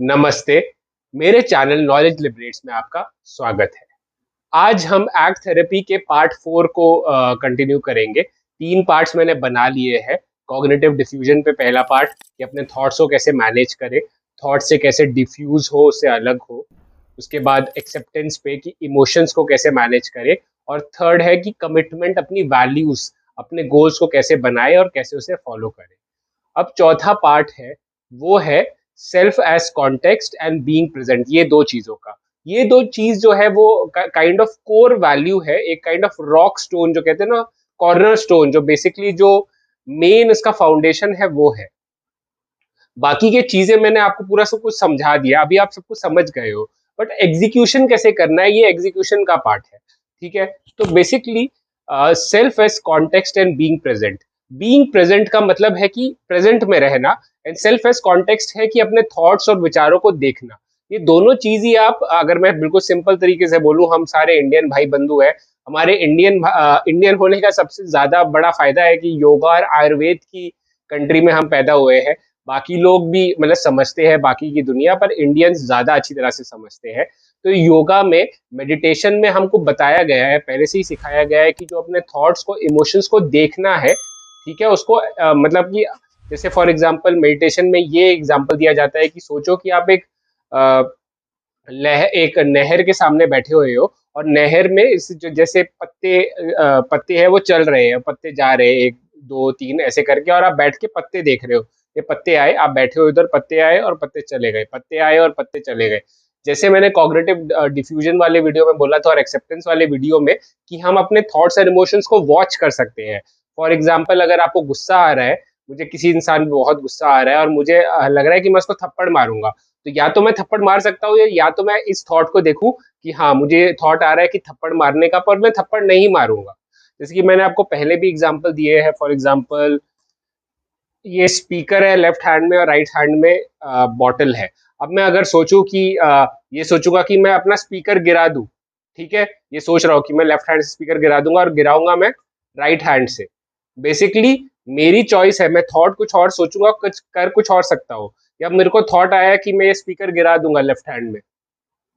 नमस्ते। मेरे channel knowledge liberates में आपका स्वागत है। आज हम एक्ट थेरेपी के पार्ट 4 को कंटिन्यू करेंगे। 3 पार्ट्स मैंने बना लिए हैं। कॉग्निटिव डिफ्यूजन पे पहला पार्ट कि अपने थॉट्स को कैसे मैनेज करें, थॉट्स से कैसे डिफ्यूज हो, उससे अलग हो। उसके बाद एक्सेप्टेंस पे कि इमोशंस को कैसे मैनेज करें, और थर्ड है कि कमिटमेंट, अपनी वैल्यूज, अपने गोल्स को कैसे बनाए और कैसे उसे फॉलो करें। अब चौथा पार्ट है, वो है self as context and being present. ये दो चीजों का, ये दो चीज जो है वो काइंड ऑफ कोर वैल्यू है, एक काइंड ऑफ रॉक स्टोन जो कहते हैं ना, कॉर्नर स्टोन, जो बेसिकली जो मेन इसका फाउंडेशन है वो है। बाकी के चीजें मैंने आपको पूरा सब कुछ समझा दिया, अभी आप सब कुछ समझ गए हो, बट एग्जीक्यूशन कैसे करना है, ये एग्जीक्यूशन का पार्ट है। ठीक है, तो basically self as context and being present. Being present का मतलब है कि प्रेजेंट में रहना, एंड सेल्फ एज कॉन्टेक्स्ट है कि अपने थॉट्स और विचारों को देखना। ये दोनों चीज ही आप, अगर मैं बिल्कुल सिंपल तरीके से बोलूं, हम सारे इंडियन भाई बंधु हैं। हमारे इंडियन होने का सबसे ज्यादा बड़ा फायदा है कि योगा और आयुर्वेद की कंट्री में हम पैदा हुए हैं। बाकी लोग भी मतलब समझते हैं बाकी की दुनिया, पर इंडियंस ज्यादा अच्छी तरह से समझते हैं। तो योगा में, मेडिटेशन में हमको बताया गया है, पहले से ही सिखाया गया है कि जो अपने थॉट्स को, इमोशंस को देखना है, ठीक है, उसको मतलब कि जैसे फॉर एग्जांपल मेडिटेशन में ये एग्जांपल दिया जाता है कि सोचो कि आप अ, एक नहर के सामने बैठे हुए हो, और नहर में जैसे पत्ते हैं वो चल रहे हैं, पत्ते जा रहे हैं, एक दो तीन ऐसे करके, और आप बैठ के पत्ते देख रहे हो। ये पत्ते आए, आप बैठे हो इधर, पत्ते आए और पत्ते चले गए, पत्ते आए और पत्ते चले गए। जैसे मैंने कॉग्निटिव डिफ्यूजन वाले वीडियो में बोला था, और एक्सेप्टेंस वाले वीडियो में, कि हम अपने थॉट्स एंड इमोशंस को वॉच कर सकते हैं। फॉर एग्जाम्पल, अगर आपको गुस्सा आ रहा है, मुझे किसी इंसान पे बहुत गुस्सा आ रहा है और मुझे लग रहा है कि मैं उसको थप्पड़ मारूंगा, तो या तो मैं थप्पड़ मार सकता हूँ, या तो मैं इस थॉट को देखूं कि हाँ, मुझे थॉट आ रहा है कि थप्पड़ मारने का, पर मैं थप्पड़ नहीं मारूंगा। जैसे कि मैंने आपको पहले भी एग्जांपल दिए हैं। फॉर एग्जांपल, ये स्पीकर है लेफ्ट हैंड में, और राइट हैंड में बॉटल है। अब मैं अगर सोचूं कि ये सोचूंगा कि मैं अपना स्पीकर गिरा दूं, ठीक है, ये सोच रहा हूँ कि मैं लेफ्ट हैंड से स्पीकर गिरा दूंगा, और गिराऊंगा मैं राइट हैंड से। बेसिकली मेरी चॉइस है, मैं थॉट कुछ और सोचूंगा, कुछ कर कुछ और सकता हूँ। या मेरे को थॉट आया कि मैं ये स्पीकर गिरा दूंगा लेफ्ट हैंड में,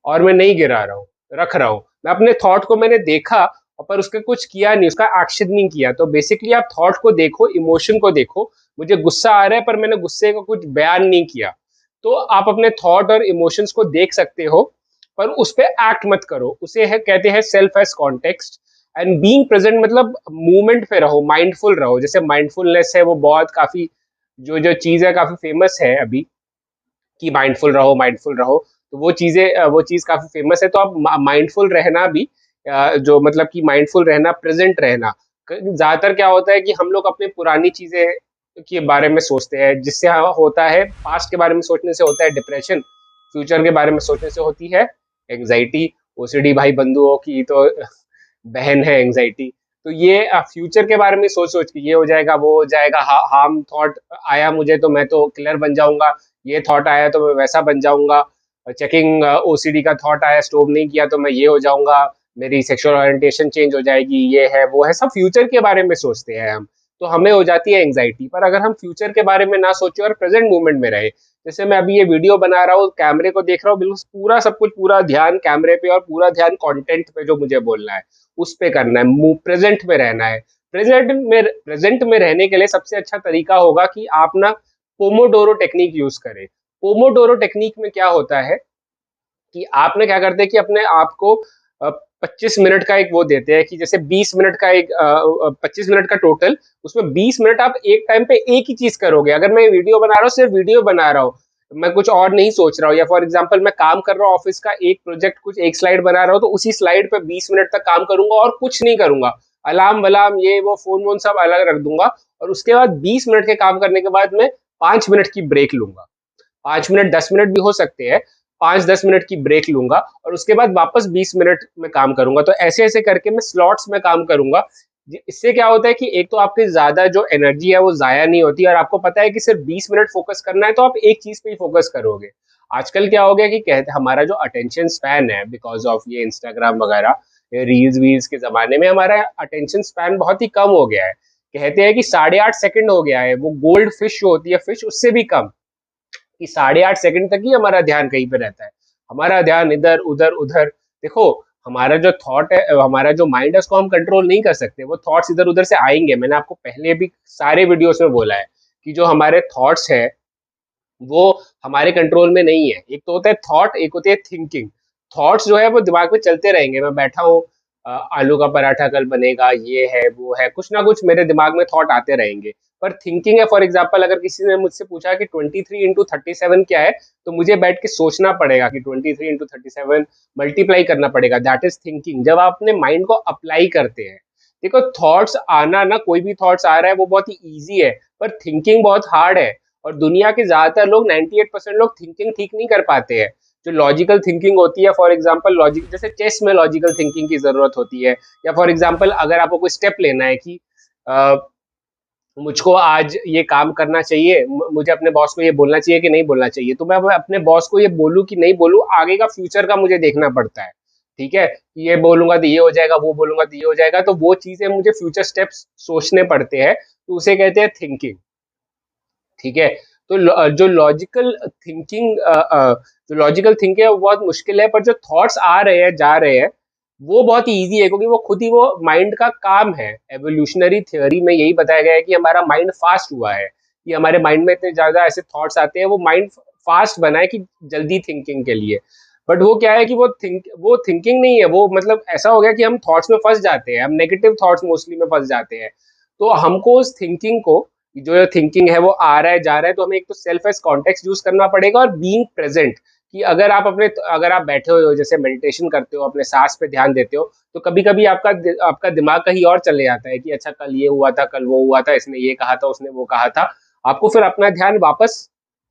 और मैं नहीं गिरा रहा हूँ, रख रहा हूँ। मैं अपने थॉट को मैंने देखा, और पर उसका कुछ किया नहीं, उसका एक्शन नहीं किया। तो बेसिकली आप थॉट को देखो, इमोशन को देखो। मुझे गुस्सा आ रहा है, पर मैंने गुस्से का कुछ बयान नहीं किया। तो आप अपने थॉट और इमोशंस को देख सकते हो, पर उस पर एक्ट मत करो। उसे है कहते हैं self as context. And being present मतलब मूवमेंट पे रहो, माइंडफुल रहो। जैसे माइंडफुलनेस है, वो बहुत काफी, जो जो चीज है काफी फेमस है अभी, कि माइंडफुल रहो, माइंडफुल रहो। तो वो चीज़ काफ़ी फेमस है। तो आप माइंडफुल रहना भी, जो मतलब कि माइंडफुल रहना, प्रेजेंट रहना। ज़्यादातर क्या होता है कि हम लोग अपनी पुरानी चीज़ें के बारे में सोचते हैं, जिससे होता है, पास्ट के बारे में सोचने से होता है डिप्रेशन, फ्यूचर के बारे में सोचने से होती है एंग्जाइटी। ओसीडी भाई बंधुओं की तो बहन है एंग्जाइटी। तो ये फ्यूचर के बारे में सोच सोच के ये हो जाएगा, वो हो जाएगा, हार्म थॉट आया मुझे तो मैं तो किलर बन जाऊंगा, ये थॉट आया तो मैं वैसा बन जाऊंगा, चेकिंग ओसीडी का थॉट आया, स्टोव नहीं किया तो मैं ये हो जाऊंगा, मेरी सेक्सुअल ओरिएंटेशन चेंज हो जाएगी, ये है वो है, सब फ्यूचर के बारे में सोचते हैं हम। तो हमें हो जाती है एंग्जाइटी। पर अगर हम फ्यूचर के बारे में ना सोचे और प्रेजेंट मोमेंट में रहे, जैसे मैं अभी ये वीडियो बना रहा हूँ, कैमरे को देख रहा हूँ, बिल्कुल पूरा सब कुछ, पूरा ध्यान कैमरे पे और पूरा ध्यान कंटेंट पे जो मुझे बोलना है उस पे करना है, प्रेजेंट में रहना है। प्रेजेंट में रहने के लिए सबसे अच्छा तरीका होगा कि आप ना पोमोडोरो टेक्निक यूज करें। पोमोडोरो टेक्निक में क्या होता है कि आपने क्या करते हैं कि अपने आप को 25 मिनट का एक वो देते हैं, कि जैसे 20 मिनट का एक 25 मिनट का टोटल, उसमें 20 मिनट आप एक टाइम पे एक ही चीज करोगे। अगर मैं वीडियो बना रहा हूँ, सिर्फ वीडियो बना रहा हूँ, मैं कुछ और नहीं सोच रहा हूँ, या फॉर एग्जाम्पल मैं काम कर रहा हूँ ऑफिस का, एक प्रोजेक्ट, कुछ एक स्लाइड बना रहा हूँ, तो उसी स्लाइड पे 20 मिनट तक काम करूंगा और कुछ नहीं करूंगा। अलार्म वलाम ये वो फोन वोन सब अलग रख दूंगा, और उसके बाद 20 मिनट के काम करने के बाद मैं 5 मिनट की ब्रेक लूंगा। 5 मिनट, 10 मिनट भी हो सकते हैं, 5-10 मिनट की ब्रेक लूंगा, और उसके बाद वापस 20 मिनट में काम करूंगा। तो ऐसे ऐसे करके मैं स्लॉट्स में काम करूंगा। इससे क्या होता है कि एक तो आपकी ज्यादा जो एनर्जी है वो जाया नहीं होती, और आपको पता है कि सिर्फ 20 मिनट फोकस करना है, तो आप एक चीज पे ही फोकस करोगे। आजकल क्या हो गया कि कहते हमारा जो अटेंशन स्पैन है, बिकॉज ऑफ ये इंस्टाग्राम वगैरह, रील्स वील्स के जमाने में, हमारा अटेंशन स्पैन बहुत ही कम हो गया है। कहते हैं कि 8.5 सेकंड हो गया है, वो गोल्ड फिश जो होती है, फिश, उससे भी कम। कि 8.5 सेकंड तक ही हमारा ध्यान कहीं पे रहता है, हमारा ध्यान इधर उधर उधर। देखो, हमारा जो थॉट है, हमारा जो माइंड है, उसको हम कंट्रोल नहीं कर सकते, वो थॉट्स इधर उधर से आएंगे। मैंने आपको पहले भी सारे वीडियोस में बोला है कि जो हमारे थॉट्स है वो हमारे कंट्रोल में नहीं है। एक तो होता है थॉट, एक होती है थिंकिंग। थॉट्स जो है वो दिमाग में चलते रहेंगे, मैं बैठा हूँ, आलू का पराठा कल बनेगा, ये है वो है, कुछ ना कुछ मेरे दिमाग में थॉट आते रहेंगे। पर थिंकिंग है, फॉर एग्जाम्पल अगर किसी ने मुझसे पूछा कि 23 into 37 क्या है, तो मुझे बैठ के सोचना पड़ेगा कि 23 into 37 मल्टीप्लाई करना पड़ेगा। दैट इज थिंकिंग, जब आप अपने माइंड को अप्लाई करते हैं। देखो, थॉट्स आना ना, कोई भी थॉट्स आ रहा है वो बहुत ही ईजी है, पर थिंकिंग बहुत हार्ड है। और दुनिया के ज्यादातर लोग, 98% लोग थिंकिंग ठीक नहीं कर पाते हैं। जो लॉजिकल थिंकिंग होती है, फॉर एग्जांपल लॉजिक, जैसे चेस में लॉजिकल थिंकिंग की जरूरत होती है। या फॉर एग्जांपल अगर आपको कोई स्टेप लेना है कि अ, मुझको आज ये काम करना चाहिए, मुझे अपने बॉस को ये बोलना चाहिए कि नहीं बोलना चाहिए, तो मैं अपने बॉस को ये बोलूँ कि नहीं बोलूँ, आगे का फ्यूचर का मुझे देखना पड़ता है। ठीक है, ये बोलूंगा तो ये हो जाएगा, वो बोलूंगा तो ये हो जाएगा, तो वो चीजें मुझे फ्यूचर स्टेप्स सोचने पड़ते हैं, तो उसे कहते हैं थिंकिंग। ठीक है, तो जो लॉजिकल थिंकिंग है वो बहुत मुश्किल है, पर जो थॉट्स आ रहे हैं जा रहे हैं वो बहुत ही ईजी है, क्योंकि वो खुद ही वो माइंड का काम है। एवोल्यूशनरी थ्योरी में यही बताया गया है कि हमारा माइंड फास्ट हुआ है, कि हमारे माइंड में इतने ज्यादा ऐसे थॉट्स आते हैं, वो माइंड फास्ट बना है कि जल्दी थिंकिंग के लिए। बट वो क्या है कि वो थिंकिंग नहीं है, वो मतलब ऐसा हो गया कि हम थॉट्स में फंस जाते हैं, हम नेगेटिव थॉट्स मोस्टली में फंस जाते हैं। तो हमको उस थिंकिंग को, जो थिंकिंग है वो आ रहा है जा रहा है, तो हमें एक तो सेल्फ एज कॉन्टेक्स्ट यूज करना पड़ेगा, और बीइंग प्रेजेंट। कि अगर आप बैठे हुए हो, जैसे मेडिटेशन करते हो, अपने सांस पे ध्यान देते हो, तो कभी कभी आपका दिमाग कहीं और चले जाता है कि अच्छा कल ये हुआ था, कल वो हुआ था, इसने ये कहा था, उसने वो कहा था। आपको फिर अपना ध्यान वापस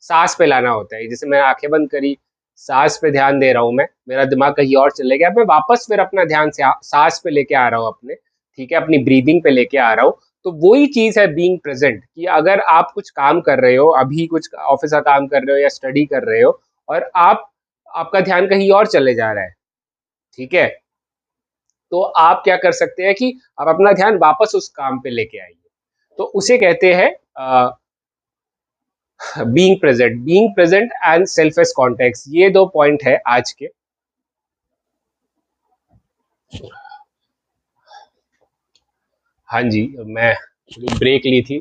सांस पे लाना होता है। जैसे मैं आंखें बंद करी, सांस पे ध्यान दे रहा हूँ, मैं, मेरा दिमाग कहीं और चले गया, मैं वापस फिर अपना ध्यान से सांस पे लेके आ रहा हूँ अपने। ठीक है, अपनी ब्रीदिंग पे लेके आ रहा हूँ। तो वही चीज है बीइंग प्रेजेंट, कि अगर आप कुछ काम कर रहे हो, अभी कुछ ऑफिस का काम कर रहे हो या स्टडी कर रहे हो, और आपका ध्यान कहीं और चले जा रहा है, ठीक है, तो आप क्या कर सकते हैं कि आप अपना ध्यान वापस उस काम पे लेके आइए। तो उसे कहते हैं being present and self as context. ये दो पॉइंट है आज के। हाँ जी, मैं ब्रेक ली थी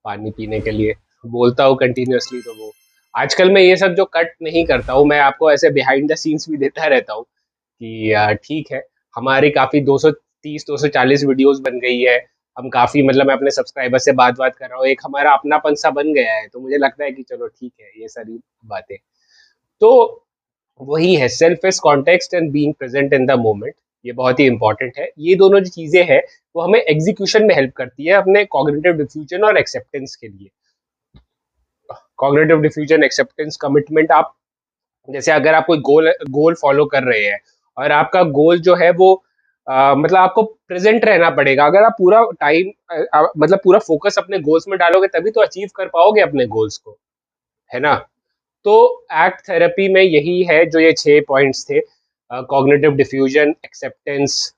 पानी पीने के लिए, बोलता हूँ कंटिन्यूअसली, तो वो आजकल मैं ये सब जो कट नहीं करता हूँ, मैं आपको ऐसे बिहाइंड द सीन्स भी देता रहता हूँ कि ठीक है, हमारी काफ़ी 230 240 वीडियोस बन गई है। हम काफ़ी, मतलब मैं अपने सब्सक्राइबर से बात कर रहा हूँ, एक हमारा अपनापन सा बन गया है, तो मुझे लगता है कि चलो ठीक है, ये सारी बातें। तो वही है self as context and being present in the moment. ये बहुत ही इंपॉर्टेंट है। ये दोनों जो चीज़ें हैं वो हमें एग्जीक्यूशन में हेल्प करती है, अपने कॉग्निटिव डिफ्यूजन और एक्सेप्टेंस के लिए। Cognitive defusion, acceptance, commitment. आप, जैसे अगर आप कोई गोल गोल फॉलो कर रहे हैं, और आपका गोल जो है वो मतलब आपको प्रेजेंट रहना पड़ेगा। अगर आप पूरा टाइम, मतलब पूरा फोकस अपने गोल्स में डालोगे, तभी तो अचीव कर पाओगे अपने गोल्स को, है ना। तो एक्ट थेरेपी में यही है, जो ये 6 पॉइंट्स थे, cognitive defusion, acceptance,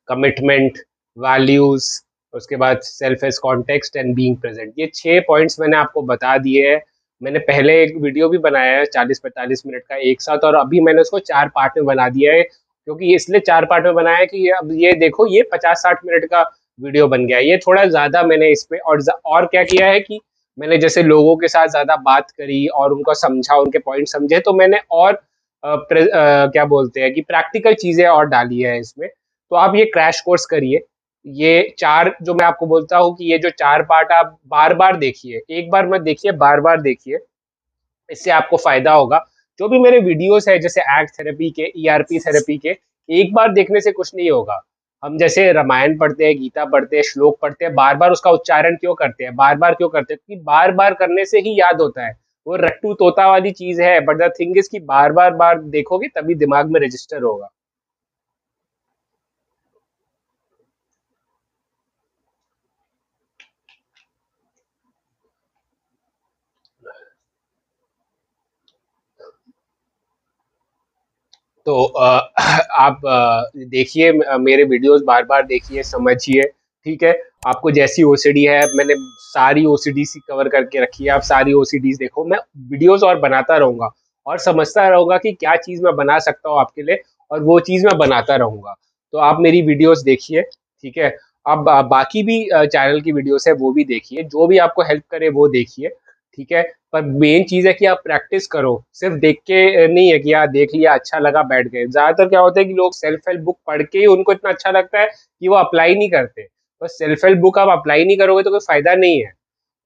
commitment, values, उसके बाद self as context and being present. ये 6 पॉइंट्स मैंने आपको बता दिए हैं। मैंने पहले एक वीडियो भी बनाया है 40-45 मिनट का एक साथ, और अभी मैंने उसको 4 पार्ट में बना दिया है, क्योंकि इसलिए 4 पार्ट में बनाया है कि अब ये देखो, ये 50-60 मिनट का वीडियो बन गया है। ये थोड़ा ज्यादा मैंने इस पे और क्या किया है कि मैंने जैसे लोगों के साथ ज्यादा बात करी और उनको समझा, उनके पॉइंट समझे, तो मैंने और क्या बोलते हैं कि प्रैक्टिकल चीजें और डाली है इसमें। तो आप ये क्रैश कोर्स करिए। ये चार जो मैं आपको बोलता हूँ कि ये जो 4 पार्ट आप बार बार देखिए, एक बार मत देखिए, बार बार देखिए, इससे आपको फायदा होगा। जो भी मेरे वीडियोस है, जैसे एक्ट थेरेपी के, ईआरपी थेरेपी के, एक बार देखने से कुछ नहीं होगा। हम जैसे रामायण पढ़ते हैं, गीता पढ़ते हैं, श्लोक पढ़ते हैं, बार बार उसका उच्चारण क्यों करते हैं, बार बार क्यों करते हैं, क्योंकि बार बार करने से ही याद होता है। वो रट्टू तोता वाली चीज है, बट द थिंग इज कि बार बार बार देखोगे तभी दिमाग में रजिस्टर होगा। तो आप देखिए, मेरे वीडियोस बार बार देखिए, समझिए, ठीक है। आपको जैसी ओसीडी है, मैंने सारी ओसीडी सी कवर करके रखी है, आप सारी ओसीडीज देखो। मैं वीडियोस और बनाता रहूंगा और समझता रहूंगा कि क्या चीज मैं बना सकता हूँ आपके लिए, और वो चीज मैं बनाता रहूंगा। तो आप मेरी वीडियोस देखिए, ठीक है। आप बाकी भी चैनल की वीडियोस है वो भी देखिए, जो भी आपको हेल्प करे वो देखिए, ठीक है। पर मेन चीज है कि आप प्रैक्टिस करो, सिर्फ देख के नहीं है कि यार देख लिया अच्छा लगा बैठ गए। ज्यादातर क्या होता है कि लोग सेल्फ हेल्प बुक पढ़ के ही उनको इतना अच्छा लगता है कि वो अप्लाई नहीं करते। बस सेल्फ हेल्प बुक आप अप्लाई नहीं करोगे तो कोई फायदा नहीं है।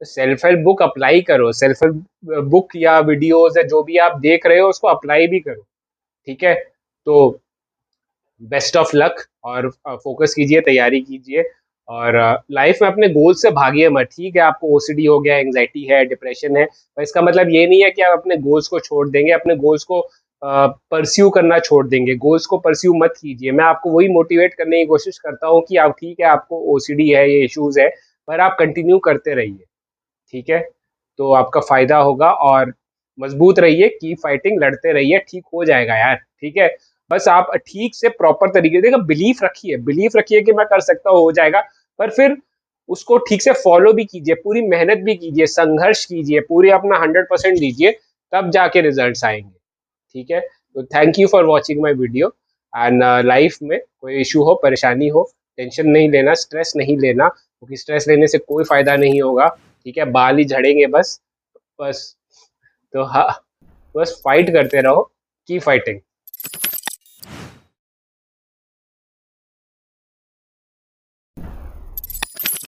तो सेल्फ हेल्प बुक अप्लाई करो, सेल्फ हेल्प बुक या वीडियोस या जो भी आप देख रहे हो उसको अप्लाई भी करो, ठीक है। तो बेस्ट ऑफ लक, और फोकस कीजिए, तैयारी कीजिए, और लाइफ में अपने गोल से भागिए मत। ठीक है, आपको ओसीडी हो गया, एंग्जाइटी है, डिप्रेशन है, पर इसका मतलब ये नहीं है कि आप अपने गोल्स को छोड़ देंगे, अपने गोल्स को परस्यू करना छोड़ देंगे। गोल्स को परस्यू मत कीजिए। मैं आपको वही मोटिवेट करने की कोशिश करता हूँ कि आप, ठीक है आपको ओसीडी है, ये इश्यूज है, पर आप कंटिन्यू करते रहिए, ठीक है। तो आपका फायदा होगा, और मजबूत रहिए, की फाइटिंग, लड़ते रहिए, ठीक हो जाएगा यार, ठीक है। बस आप ठीक से प्रॉपर तरीके से देखो, बिलीफ रखिए कि मैं कर सकता हूँ, हो जाएगा। पर फिर उसको ठीक से फॉलो भी कीजिए, पूरी मेहनत भी कीजिए, संघर्ष कीजिए, पूरे अपना 100% दीजिए, तब जाके रिजल्ट्स आएंगे, ठीक है। तो thank you for watching my video. And life में कोई इशू हो, परेशानी हो, टेंशन नहीं लेना, स्ट्रेस नहीं लेना, क्योंकि स्ट्रेस लेने से कोई फायदा नहीं होगा, ठीक है। बाल ही झड़ेंगे बस। बस तो हाँ, बस फाइट करते रहो, की फाइटिंग।